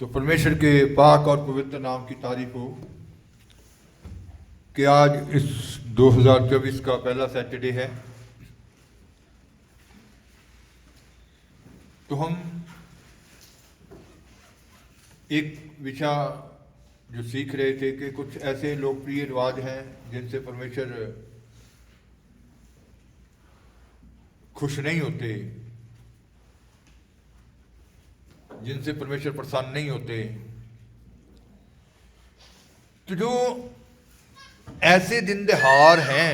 तो परमेश्वर के पाक और पवित्र नाम की तारीफ हो कि आज इस 2024 का पहला सैटरडे है। तो हम एक विषय जो सीख रहे थे कि कुछ ऐसे लोकप्रिय रिवाज हैं जिनसे परमेश्वर खुश नहीं होते, जिनसे परमेश्वर प्रसन्न नहीं होते। तो जो ऐसे दिन त्योहार हैं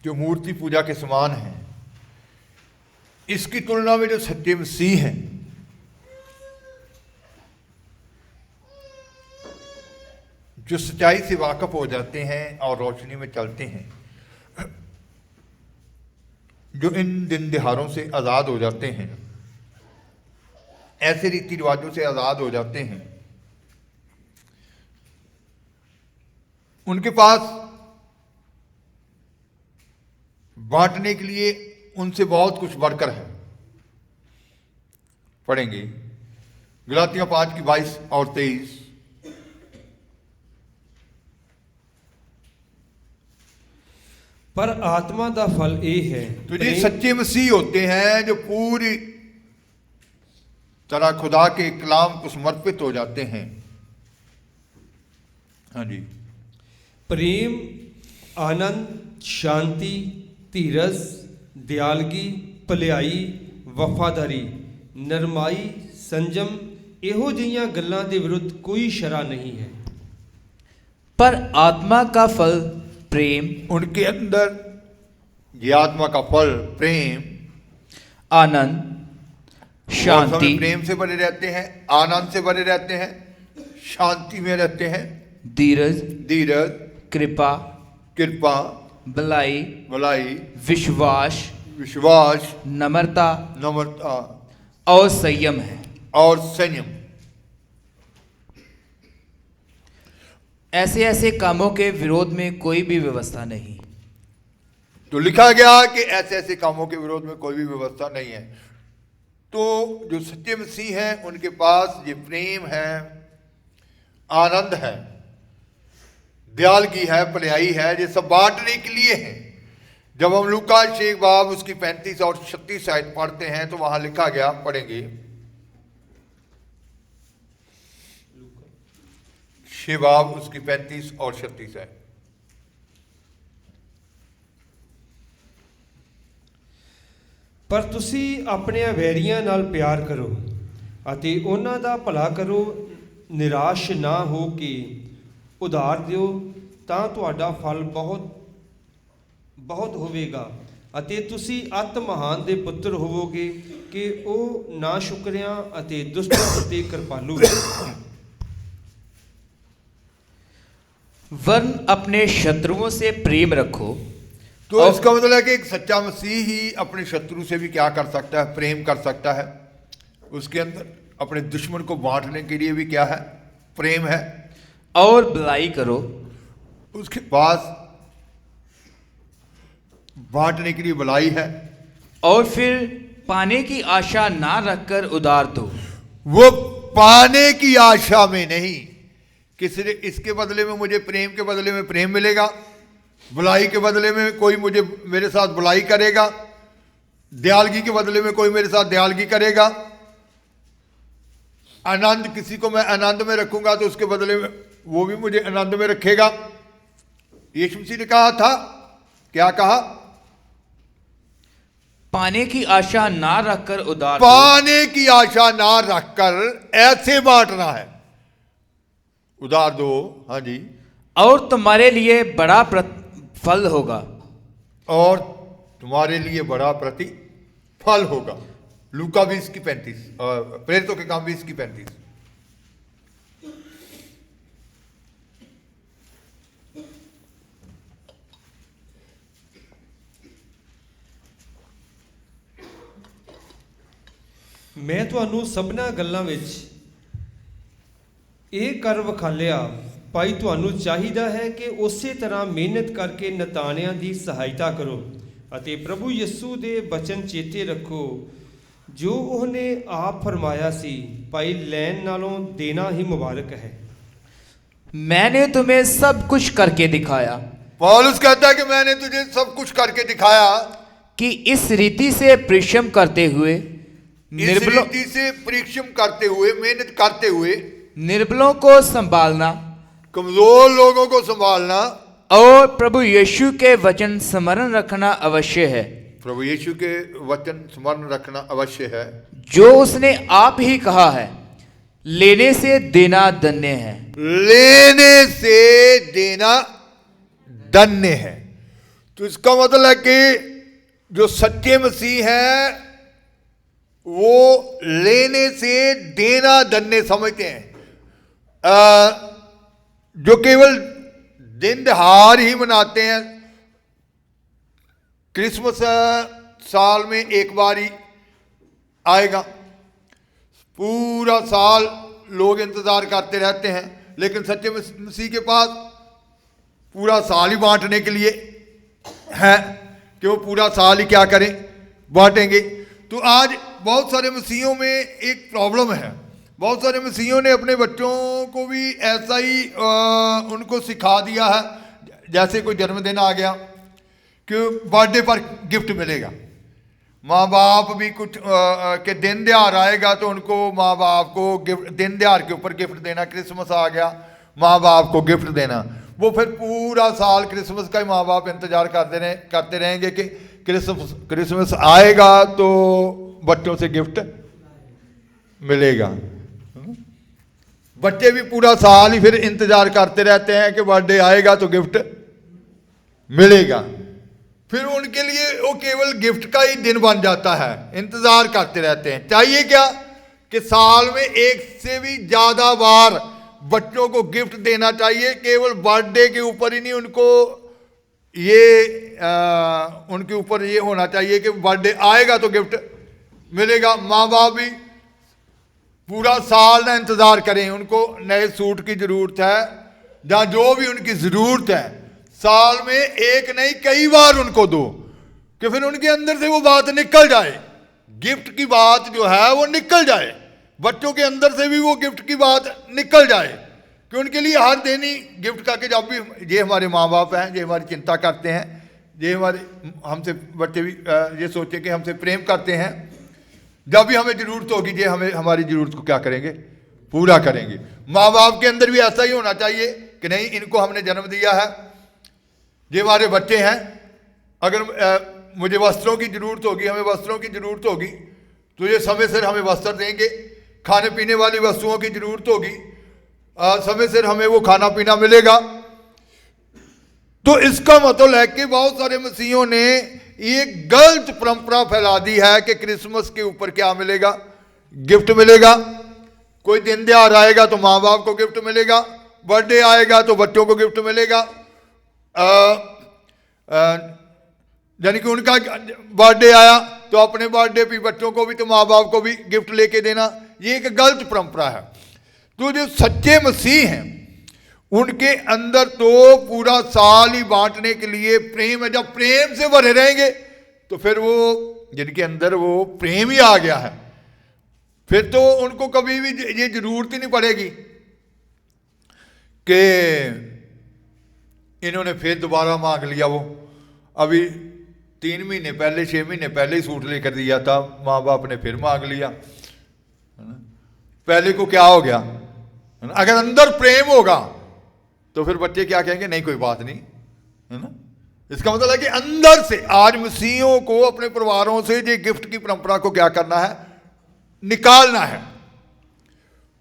जो मूर्ति पूजा के समान हैं, इसकी तुलना में जो सच्चे मसीह हैं, जो सच्चाई से वाकफ हो जाते हैं और रोशनी में चलते हैं, जो इन दिन त्योहारों से आज़ाद हो जाते हैं, ऐसे रीति रिवाजों से आज़ाद हो जाते हैं, उनके पास बांटने के लिए उनसे बहुत कुछ बढ़कर है। पढ़ेंगे गलातिया 5 की 22 और 23। पर आत्मा का फल ये है। तो ये सच्चे मसीह होते हैं जो पूरी तरह खुदा के कलाम को समर्पित हो जाते हैं। हाँ जी। प्रेम, आनंद, शांति, धीरज, दयालगी, भलाई, वफादारी, नरमाई, संजम, ਇਹੋ ਜਿਹੀਆਂ ਗੱਲਾਂ ਦੇ ਵਿਰੁੱਧ कोई शरा नहीं है। पर आत्मा का फल प्रेम, उनके अंदर ये आत्मा का फल प्रेम, आनंद, शांति, प्रेम से भरे रहते हैं, आनंद से भरे रहते हैं, शांति में रहते हैं, धीरज, धीरज, कृपा, कृपा, भलाई, भलाई, विश्वास, विश्वास, नम्रता नम्रता और संयम है। और संयम। ऐसे ऐसे कामों के विरोध में कोई भी व्यवस्था नहीं। तो लिखा गया कि ऐसे ऐसे कामों के विरोध में कोई भी व्यवस्था नहीं है। तो जो सच्चे मसीह हैं उनके पास ये प्रेम है, आनंद है, दयालगी है, भलाई है, ये सब बांटने के लिए है। जब हम लूका 6 बाब उसकी 35 और 36 आयत पढ़ते हैं तो वहां लिखा गया, पढ़ेंगे 6 बाब उसकी 35 और 36 है। पर तुसी अपने वैरियां नाल प्यार करो अते उन्हां दा भला करो, निराश ना हो के उधार दिओ, तां तुहाडा फल बहुत बहुत होवेगा अते तुसी अत महान दे पुत्र होवोगे कि ओ ना शुक्रिया अते दुष्टां प्रति कृपालु। वरन अपने शत्रुओं से प्रेम रखो। तो इसका मतलब है कि एक सच्चा मसीह ही अपने शत्रु से भी क्या कर सकता है, प्रेम कर सकता है। उसके अंदर अपने दुश्मन को बांटने के लिए भी क्या है, प्रेम है। और भलाई करो। उसके पास बांटने के लिए भलाई है। और फिर पाने की आशा ना रखकर उधार दो। वो पाने की आशा में नहीं कि इसके बदले में मुझे प्रेम के बदले में प्रेम मिलेगा, भलाई के बदले में कोई मुझे मेरे साथ भलाई करेगा, दयालगी के बदले में कोई मेरे साथ दयालगी करेगा, आनंद किसी को मैं आनंद में रखूंगा तो उसके बदले में वो भी मुझे आनंद में रखेगा। यीशु मसीह ने कहा था, क्या कहा? पाने की आशा ना रखकर उधार दो। पाने की आशा ना रखकर ऐसे बांटना है, उधार दो। हाँ जी। और तुम्हारे लिए बड़ा फल होगा। और तुम्हारे लिए बड़ा प्रतिफल होगा। लूका 20 की 35 और प्रेरितों के काम 20 की 35। मैं ਤੁਹਾਨੂੰ ਸਭਨਾ ਗੱਲਾਂ ਵਿੱਚ ਇਹ ਕਰ ਵਿਖਾਲਿਆ, ਭਾਈ ਤੁਹਾਨੂੰ ਚਾਹੀਦਾ ਹੈ ਕਿ ਉਸੇ ਤਰ੍ਹਾਂ ਮਿਹਨਤ ਕਰਕੇ ਨਤਾਣਿਆਂ ਦੀ ਸਹਾਇਤਾ ਕਰੋ ਅਤੇ ਪ੍ਰਭੂ ਯਿਸੂ ਦੇ ਬਚਨ ਚੇਤੇ ਰੱਖੋ ਜੋ ਉਹਨੇ ਆਪ ਫਰਮਾਇਆ ਸੀ, ਭਾਈ ਲੈਣ ਨਾਲੋਂ ਦੇਣਾ ਹੀ ਮੁਬਾਰਕ ਹੈ। मैंने तुम्हें सब कुछ करके दिखाया पौलुस कहता है कि मैंने तुझे सब कुछ करके दिखाया, कि इस रीति से परिश्रम करते हुए इस निर्बलों रीति से परिश्रम करते हुए, मेहनत करते हुए निर्बलों को संभालना कमजोर लोगों को संभालना और प्रभु यीशु के वचन स्मरण रखना अवश्य है, प्रभु यीशु के वचन स्मरण रखना अवश्य है, जो उसने आप ही कहा है, लेने से देना धन्य है। लेने से देना धन्य है। तो इसका मतलब है कि जो सच्चे मसीह हैं वो लेने से देना धन्य समझते हैं। जो केवल दिन त्योहार ही मनाते हैं, क्रिसमस साल में एक बार ही आएगा, पूरा साल लोग इंतजार करते रहते हैं, लेकिन सच्चे मसीह के पास पूरा साल ही बांटने के लिए है कि वो पूरा साल ही क्या करें, बांटेंगे। तो आज बहुत सारे मसीहों में एक प्रॉब्लम है, बहुत सारे मसीहों ने अपने बच्चों को भी ऐसा ही उनको सिखा दिया है, जैसे कोई जन्मदिन आ गया कि बर्थडे पर गिफ्ट मिलेगा। माँ बाप भी कुछ के दिन त्योहार आएगा तो उनको माँ बाप को गिफ्ट, दिन त्योहार के ऊपर गिफ्ट देना, क्रिसमस आ गया माँ बाप को गिफ्ट देना, वो फिर पूरा साल क्रिसमस का ही माँ बाप इंतजार करते रहेंगे कि क्रिसमस आएगा तो बच्चों से गिफ्ट मिलेगा। बच्चे भी पूरा साल ही फिर इंतजार करते रहते हैं कि बर्थडे आएगा तो गिफ्ट मिलेगा, फिर उनके लिए वो केवल गिफ्ट का ही दिन बन जाता है, इंतजार करते रहते हैं। चाहिए क्या कि साल में एक से भी ज्यादा बार बच्चों को गिफ्ट देना चाहिए, केवल बर्थडे के ऊपर ही नहीं, उनको ये उनके ऊपर ये होना चाहिए कि बर्थडे आएगा तो गिफ्ट मिलेगा। माँ बाप भी पूरा साल ना इंतजार करें, उनको नए सूट की जरूरत है या जो भी उनकी जरूरत है, साल में एक नहीं कई बार उनको दो कि फिर उनके अंदर से वो बात निकल जाए, गिफ्ट की बात जो है वो निकल जाए, बच्चों के अंदर से भी वो गिफ्ट की बात निकल जाए, कि उनके लिए हर दिन ही गिफ्ट का कि जब भी ये हमारे माँ बाप हैं, ये हमारी चिंता करते हैं, ये हमारे हमसे बच्चे भी ये सोचे कि हमसे प्रेम करते हैं, जब भी हमें जरूरत होगी ये हमें हमारी जरूरत को क्या करेंगे, पूरा करेंगे। माँ बाप के अंदर भी ऐसा ही होना चाहिए कि नहीं, इनको हमने जन्म दिया है, ये हमारे बच्चे हैं, अगर मुझे वस्त्रों की जरूरत होगी, हमें वस्त्रों की जरूरत होगी तो ये समय सिर हमें वस्त्र देंगे, खाने पीने वाली वस्तुओं की जरूरत होगी समय सिर हमें वो खाना पीना मिलेगा। तो इसका मतलब है कि बहुत सारे मसीहों ने ये गलत परंपरा फैला दी है कि क्रिसमस के ऊपर क्या मिलेगा, गिफ्ट मिलेगा, कोई दिन त्योहार आएगा तो माँ बाप को गिफ्ट मिलेगा, बर्थडे आएगा तो बच्चों को गिफ्ट मिलेगा, यानी कि उनका बर्थडे आया तो अपने बर्थडे पे बच्चों को भी तो माँ बाप को भी गिफ्ट लेके देना, ये एक गलत परंपरा है। तो जो सच्चे मसीह हैं उनके अंदर तो पूरा साल ही बांटने के लिए प्रेम है, जब प्रेम से भरे रहेंगे तो फिर वो जिनके अंदर वो प्रेम ही आ गया है, फिर तो उनको कभी भी ये जरूरत ही नहीं पड़ेगी कि इन्होंने फिर दोबारा मांग लिया। वो अभी 3 महीने पहले 6 महीने पहले ही सूट लेकर दिया था, माँ बाप ने फिर मांग लिया, पहले को क्या हो गया। अगर अंदर प्रेम होगा तो फिर बच्चे क्या कहेंगे, नहीं कोई बात नहीं, है ना। इसका मतलब है कि अंदर से आज मसीहियों को अपने परिवारों से ये गिफ्ट की परंपरा को क्या करना है, निकालना है।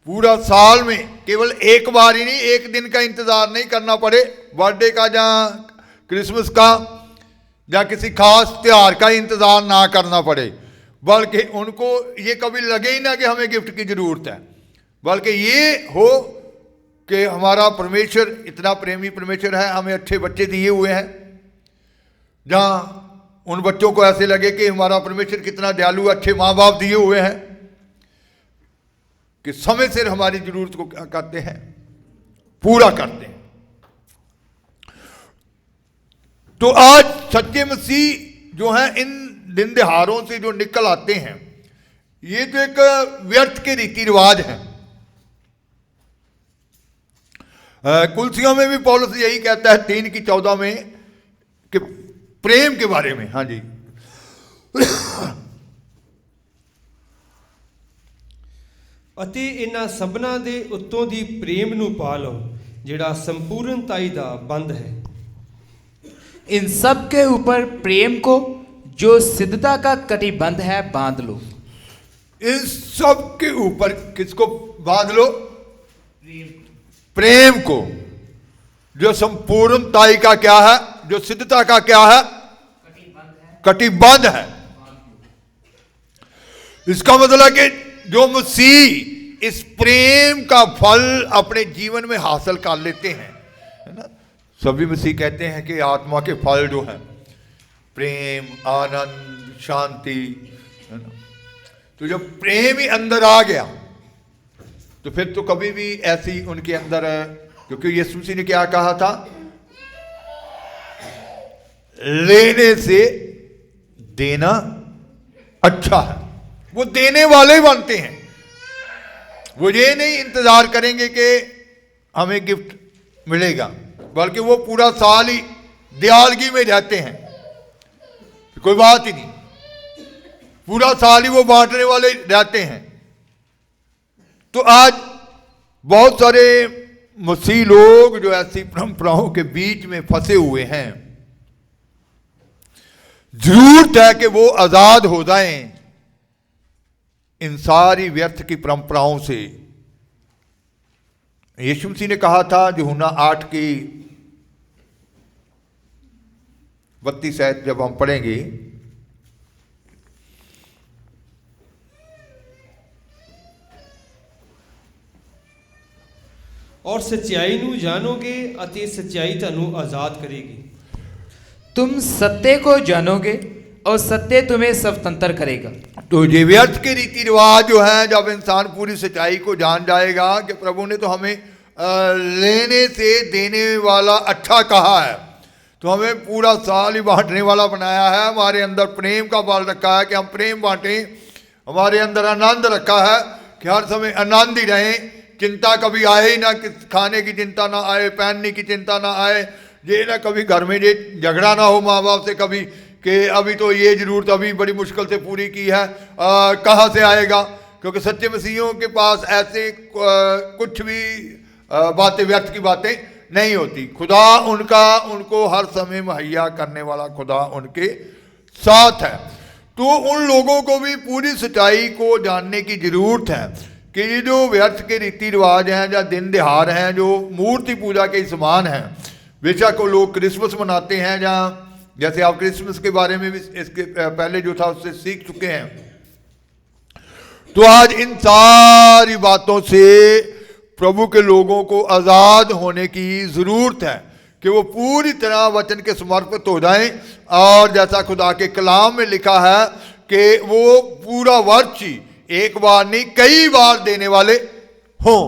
पूरा साल में केवल एक बार ही नहीं, एक दिन का इंतजार नहीं करना पड़े, बर्थडे का या क्रिसमस का या किसी खास त्योहार का इंतजार ना करना पड़े, बल्कि उनको ये कभी लगे ही ना कि हमें गिफ्ट की जरूरत है, बल्कि ये हो कि हमारा परमेश्वर इतना प्रेमी परमेश्वर है, हमें अच्छे बच्चे दिए हुए हैं, जहाँ उन बच्चों को ऐसे लगे कि हमारा परमेश्वर कितना दयालु, अच्छे माँ बाप दिए हुए हैं कि समय से हमारी जरूरत को क्या करते हैं, पूरा करते हैं। तो आज सच्चे मसीह जो हैं इन दिन त्योहारों से जो निकल आते हैं, ये तो एक व्यर्थ के रीति रिवाज हैं। कुलसियों में भी पौलुस यही कहता है 3:14 में कि प्रेम के बारे में। हाँ जी, ਅਤੇ ਇਹਨਾਂ ਸਭਨਾਂ ਦੇ ਉੱਤੋਂ ਦੀ ਪ੍ਰੇਮ ਨੂੰ ਪਾ ਲਓ ਜਿਹੜਾ ਸੰਪੂਰਨਤਾਈ ਦਾ ਬੰਧ ਹੈ। इन सब के ऊपर प्रेम को जो सिद्धता का कटिबंध है बांध लो। इन सब के ऊपर किसको बांध लो? प्रेम को, जो संपूर्णताई का क्या है, जो सिद्धता का क्या है, कटिबंध है। इसका मतलब कि जो मसीह इस प्रेम का फल अपने जीवन में हासिल कर लेते हैं, है ना। सभी मसीह कहते हैं कि आत्मा के फल जो हैं प्रेम, आनंद, शांति, है ना। तो जब प्रेम ही अंदर आ गया तो फिर तो कभी भी ऐसी उनके अंदर, क्योंकि यीशु मसीह ने क्या कहा था, लेने से देना अच्छा है। वो देने वाले ही बनते हैं। वो ये नहीं इंतजार करेंगे कि हमें गिफ्ट मिलेगा, बल्कि वो पूरा साल ही दयालगी में रहते हैं। कोई बात ही नहीं, पूरा साल ही वो बांटने वाले रहते हैं। तो आज बहुत सारे मसीह लोग जो ऐसी परंपराओं के बीच में फंसे हुए हैं, जरूरत है कि वो आजाद हो जाएं इन सारी व्यर्थ की परंपराओं से। यीशु मसीह ने कहा था यूहन्ना 8:32 शायद जब हम पढ़ेंगे, ਔਰ ਸੱਚਾਈ ਨੂੰ ਜਾਣੋਗੇ ਅਤੇ ਸੱਚਾਈ ਤੁਹਾਨੂੰ ਆਜ਼ਾਦ ਕਰੇਗੀ। तुम सत्य को जानोगे और सत्य तुम्हें स्वतंत्र करेगा। तो ये व्यर्थ के रीति रिवाज जो है, जब इंसान पूरी सच्चाई को जान जाएगा कि प्रभु ने तो हमें लेने से देने वाला अच्छा कहा है, तो हमें पूरा साल ही बांटने वाला बनाया है। हमारे अंदर प्रेम का बल रखा है कि हम प्रेम बांटें। हमारे अंदर आनंद रखा है कि हर समय आनंद ही रहें, चिंता कभी आए ही ना, कि खाने की चिंता ना आए, पहनने की चिंता ना आए, ये ना कभी घर में ये झगड़ा ना हो माँ बाप से कभी कि अभी तो ये जरूरत अभी बड़ी मुश्किल से पूरी की है, कहाँ से आएगा। क्योंकि सच्चे मसीहियों के पास ऐसे कुछ भी बातें, व्यर्थ की बातें नहीं होती। खुदा उनको हर समय मुहैया करने वाला खुदा उनके साथ है। तो उन लोगों को भी पूरी सच्चाई को जानने की जरूरत है कि ये जो व्यर्थ के रीति रिवाज हैं या दिन त्योहार हैं जो मूर्ति पूजा के समान हैं, बेशक वो लोग क्रिसमस मनाते हैं, जहाँ जैसे आप क्रिसमस के बारे में भी इसके पहले जो था उससे सीख चुके हैं। तो आज इन सारी बातों से प्रभु के लोगों को आज़ाद होने की ज़रूरत है कि वो पूरी तरह वचन के समर्पित हो जाएं, और जैसा खुदा के कलाम में लिखा है कि वो पूरा वर्ष ही एक बार नहीं कई बार देने वाले हों।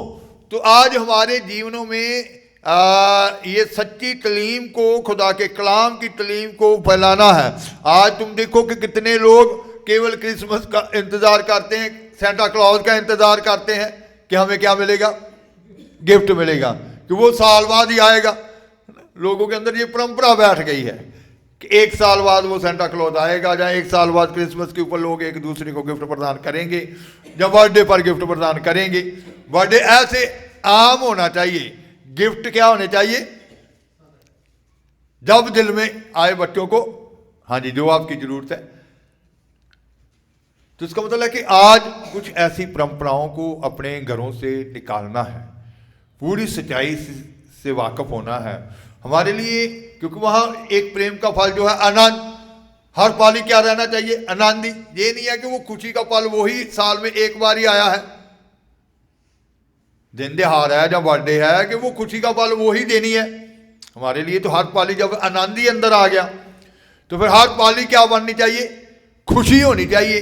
तो आज हमारे जीवनों में ये सच्ची तलीम को, खुदा के कलाम की तलीम को फैलाना है। आज तुम देखो कि कितने लोग केवल क्रिसमस का इंतज़ार करते हैं, सेंटा क्लॉज का इंतज़ार करते हैं कि हमें क्या मिलेगा, गिफ्ट मिलेगा, कि वो साल बाद ही आएगा। लोगों के अंदर ये परंपरा बैठ गई है कि एक साल बाद वो सेंटा क्लॉज आएगा, या एक साल बाद क्रिसमस के ऊपर लोग एक दूसरे को गिफ्ट प्रदान करेंगे, या बर्थडे पर गिफ्ट प्रदान करेंगे। बर्थडे ऐसे आम होना चाहिए। गिफ्ट क्या होने चाहिए? जब दिल में आए बच्चों को, हाँ जी, जो आपकी जरूरत है। तो इसका मतलब है कि आज कुछ ऐसी परंपराओं को अपने घरों से निकालना है, पूरी सच्चाई से वाकिफ होना है हमारे लिए। क्योंकि वहां एक प्रेम का फल जो है आनंद, हर पल ही क्या रहना चाहिए, आनंदी। ये नहीं है कि वो खुशी का पल वही साल में एक बार ही आया है, दिन त्योहार है या बर्थडे है, कि वो खुशी का पल वो ही देनी है हमारे लिए। तो हर पाली जब आनंद ही अंदर आ गया तो फिर हर पाली क्या बननी चाहिए, खुशी होनी चाहिए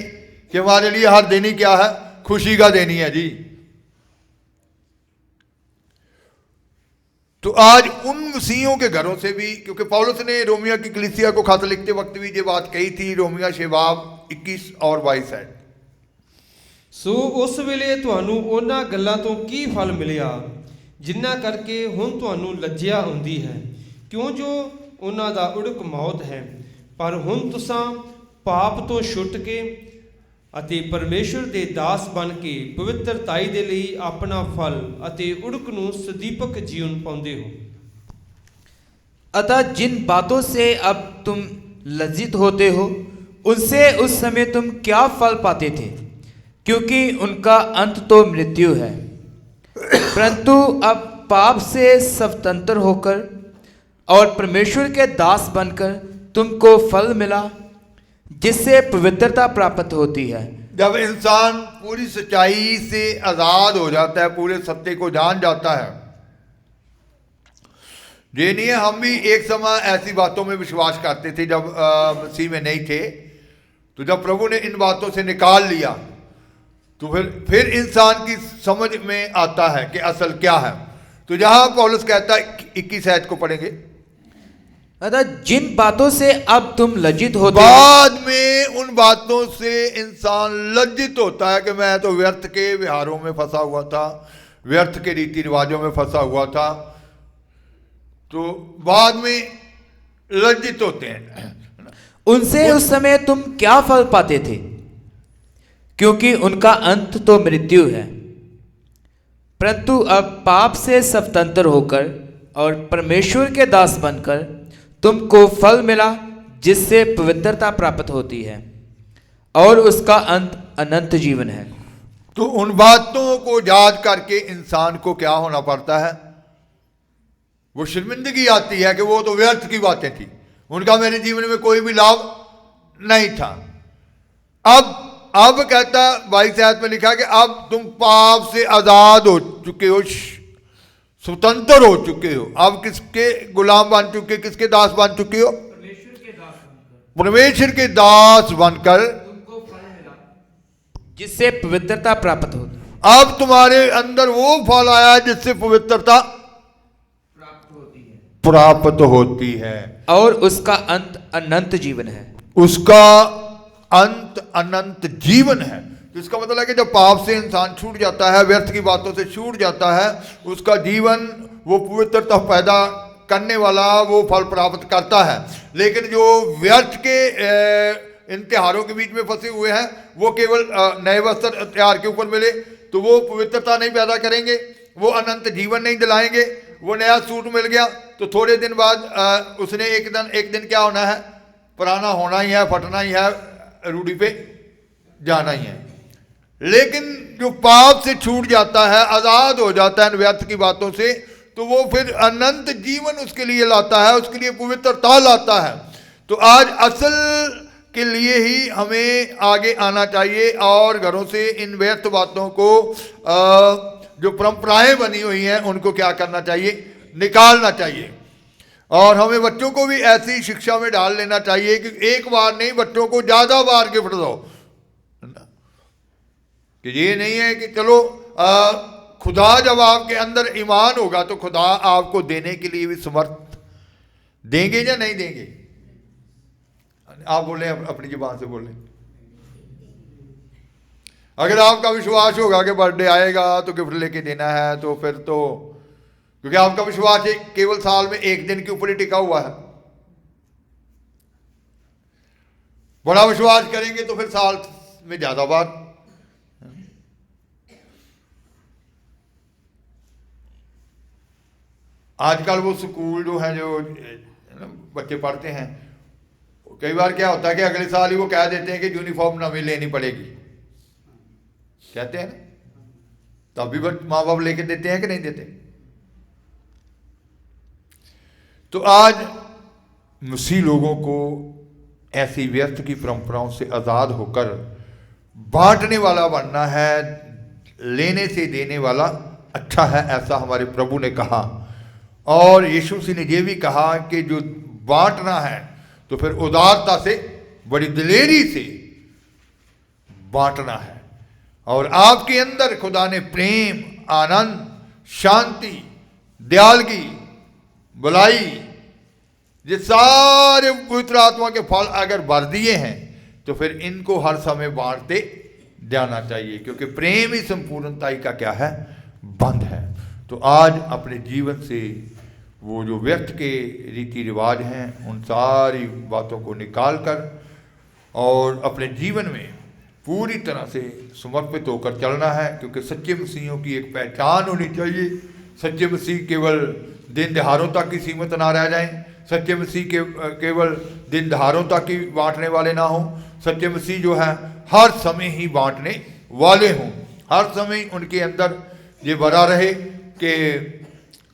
कि हमारे लिए हर दिन ही क्या है, खुशी का देनी है जी। तो आज उन मसीहों के घरों से भी, क्योंकि पौलुस ने रोमिया की कलीसिया को खत लिखते वक्त भी ये बात कही थी, रोमिया 6 बाब 21 और 22 है ਸੋ ਉਸ ਵੇਲੇ ਤੁਹਾਨੂੰ ਉਹਨਾਂ ਗੱਲਾਂ ਤੋਂ ਕੀ ਫਲ ਮਿਲਿਆ ਜਿਨ੍ਹਾਂ ਕਰਕੇ ਹੁਣ ਤੁਹਾਨੂੰ ਲੱਜਿਆ ਆਉਂਦੀ ਹੈ, ਕਿਉਂ ਜੋ ਉਹਨਾਂ ਦਾ ਉੜਕ ਮੌਤ ਹੈ। ਪਰ ਹੁਣ ਤੁਸਾਂ ਪਾਪ ਤੋਂ ਛੁੱਟ ਕੇ ਅਤੇ ਪਰਮੇਸ਼ਵਰ ਦੇ ਦਾਸ ਬਣ ਕੇ ਪਵਿੱਤਰਤਾਈ ਦੇ ਲਈ ਆਪਣਾ ਫਲ ਅਤੇ ਉੜਕ ਨੂੰ ਸਦੀਪਕ ਜੀਵਨ ਪਾਉਂਦੇ ਹੋ। अतः जिन बातों से अब तुम लज्जित होते हो उनसे उस समय तुम क्या फल पाते थे, क्योंकि उनका अंत तो मृत्यु है। परंतु अब पाप से स्वतंत्र होकर और परमेश्वर के दास बनकर तुमको फल मिला जिससे पवित्रता प्राप्त होती है। जब इंसान पूरी सच्चाई से आज़ाद हो जाता है, पूरे सत्य को जान जाता है, ये नहीं है हम भी एक समय ऐसी बातों में विश्वास करते थे जब मसीह में नहीं थे, तो जब प्रभु ने इन बातों से निकाल लिया तो फिर इंसान की समझ में आता है कि असल क्या है। तो जहां पौलुस कहता है 21 आयत को पढ़ेंगे, अतः जिन बातों से अब तुम लज्जित होते हो, बाद में उन बातों से इंसान लज्जित होता है कि मैं तो व्यर्थ के विहारों में फंसा हुआ था, व्यर्थ के रीति रिवाजों में फंसा हुआ था, तो बाद में लज्जित होते हैं। उनसे उस समय तुम क्या फल पाते थे, क्योंकि उनका अंत तो मृत्यु है। परंतु अब पाप से स्वतंत्र होकर और परमेश्वर के दास बनकर तुमको फल मिला जिससे पवित्रता प्राप्त होती है और उसका अंत अनंत जीवन है। तो उन बातों को याद करके इंसान को क्या होना पड़ता है, वो शर्मिंदगी आती है कि वो तो व्यर्थ की बातें थी, उनका मेरे जीवन में कोई भी लाभ नहीं था। अब कहता 22 आयत में लिखा कि अब तुम पाप से आजाद हो चुके हो, स्वतंत्र हो चुके हो। अब किसके गुलाम बन चुके, किसके दास बन चुके हो? परमेश्वर के दास बनकर तुमको फल मिला जिससे पवित्रता प्राप्त होती। अब तुम्हारे अंदर वो फल आया जिससे पवित्रता प्राप्त होती है और उसका अंत अनंत जीवन है। उसका अंत अनंत जीवन है। तो इसका मतलब है कि जब पाप से इंसान छूट जाता है, व्यर्थ की बातों से छूट जाता है, उसका जीवन वो पवित्रता पैदा करने वाला वो फल प्राप्त करता है। लेकिन जो व्यर्थ के इन त्योहारों के बीच में फंसे हुए हैं, वो केवल नए वस्त्र त्योहार के ऊपर मिले तो वो पवित्रता नहीं पैदा करेंगे, वो अनंत जीवन नहीं दिलाएंगे। वो नया सूट मिल गया तो थोड़े दिन बाद उसने एक दिन क्या होना है, पुराना होना ही है, फटना ही है, रूढ़ी पे जाना ही है। लेकिन जो पाप से छूट जाता है, आज़ाद हो जाता है व्यर्थ की बातों से, तो वो फिर अनंत जीवन उसके लिए लाता है, उसके लिए पवित्रता लाता है। तो आज असल के लिए ही हमें आगे आना चाहिए और घरों से इन व्यर्थ बातों को जो परंपराएं बनी हुई हैं उनको क्या करना चाहिए, निकालना चाहिए। और हमें बच्चों को भी ऐसी शिक्षा में डाल लेना चाहिए कि एक बार नहीं, बच्चों को ज़्यादा बार गिफ्ट दो। कि ये नहीं है कि चलो खुदा जब आपके अंदर ईमान होगा तो खुदा आपको देने के लिए भी समर्थ देंगे या नहीं देंगे। आप बोले, अपनी जुबान से बोले। अगर आपका विश्वास होगा कि बर्थडे आएगा तो गिफ्ट लेके देना है, तो फिर तो क्योंकि आपका विश्वास केवल साल में एक दिन के ऊपर ही टिका हुआ है। बड़ा विश्वास करेंगे तो फिर साल में ज्यादा बार। आजकल वो स्कूल जो है, जो बच्चे पढ़ते हैं, कई बार क्या होता है कि अगले साल ही वो कह देते हैं कि यूनिफॉर्म नवी लेनी पड़ेगी, कहते हैं ना, तब भी माँ बाप लेके देते हैं कि नहीं देते। तो आज मसीह लोगों को ऐसी व्यर्थ की परंपराओं से आज़ाद होकर बांटने वाला बनना है, लेने से देने वाला अच्छा है, ऐसा हमारे प्रभु ने कहा। और यीशु मसीह ने यह भी कहा कि जो बांटना है तो फिर उदारता से, बड़ी दिलेरी से बांटना है। और आपके अंदर खुदा ने प्रेम, आनंद, शांति, दयालगी, भलाई, ये सारे पवित्र आत्मा के फल अगर भर दिए हैं तो फिर इनको हर समय बांटते जाना चाहिए, क्योंकि प्रेम ही संपूर्णताई का क्या है, बंध है। तो आज अपने जीवन से वो जो व्यर्थ के रीति रिवाज हैं उन सारी बातों को निकाल कर और अपने जीवन में पूरी तरह से समर्पित होकर चलना है, क्योंकि सच्चे मसीहों की एक पहचान होनी चाहिए। सच्चे मसीह केवल दिन दहाड़ों तक ही सीमित ना रह जाएं, सच्चे मसीह के केवल दिन दहाड़ों तक ही बांटने वाले ना हों। सच्चे मसीह जो है हर समय ही बांटने वाले हों, हर समय उनके अंदर ये भरा रहे कि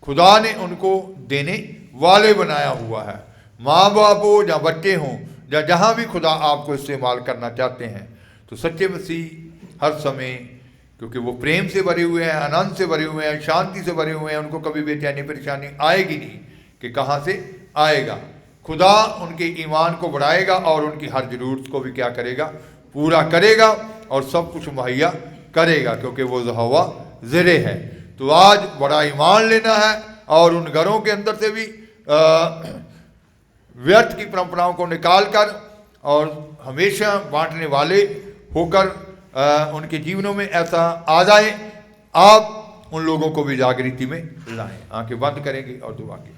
खुदा ने उनको देने वाले बनाया हुआ है। माँ बाप हो या बच्चे हों या जहाँ भी खुदा आपको इस्तेमाल करना चाहते हैं, तो सच्चे मसीह हर समय, क्योंकि वो प्रेम से भरे हुए हैं, आनंद से भरे हुए हैं, शांति से भरे हुए हैं, उनको कभी बेचैनी परेशानी आएगी नहीं कि कहाँ से आएगा। खुदा उनके ईमान को बढ़ाएगा और उनकी हर ज़रूरत को भी क्या करेगा, पूरा करेगा और सब कुछ मुहैया करेगा, क्योंकि वो यहोवा ज़िरे है। तो आज बड़ा ईमान लेना है और उन घरों के अंदर से भी व्यर्थ की परंपराओं को निकाल कर और हमेशा बांटने वाले होकर उनके जीवनों में ऐसा आ जाए, आप उन लोगों को भी जागृति में लाएं। आंखें बंद करेंगे और दुआ की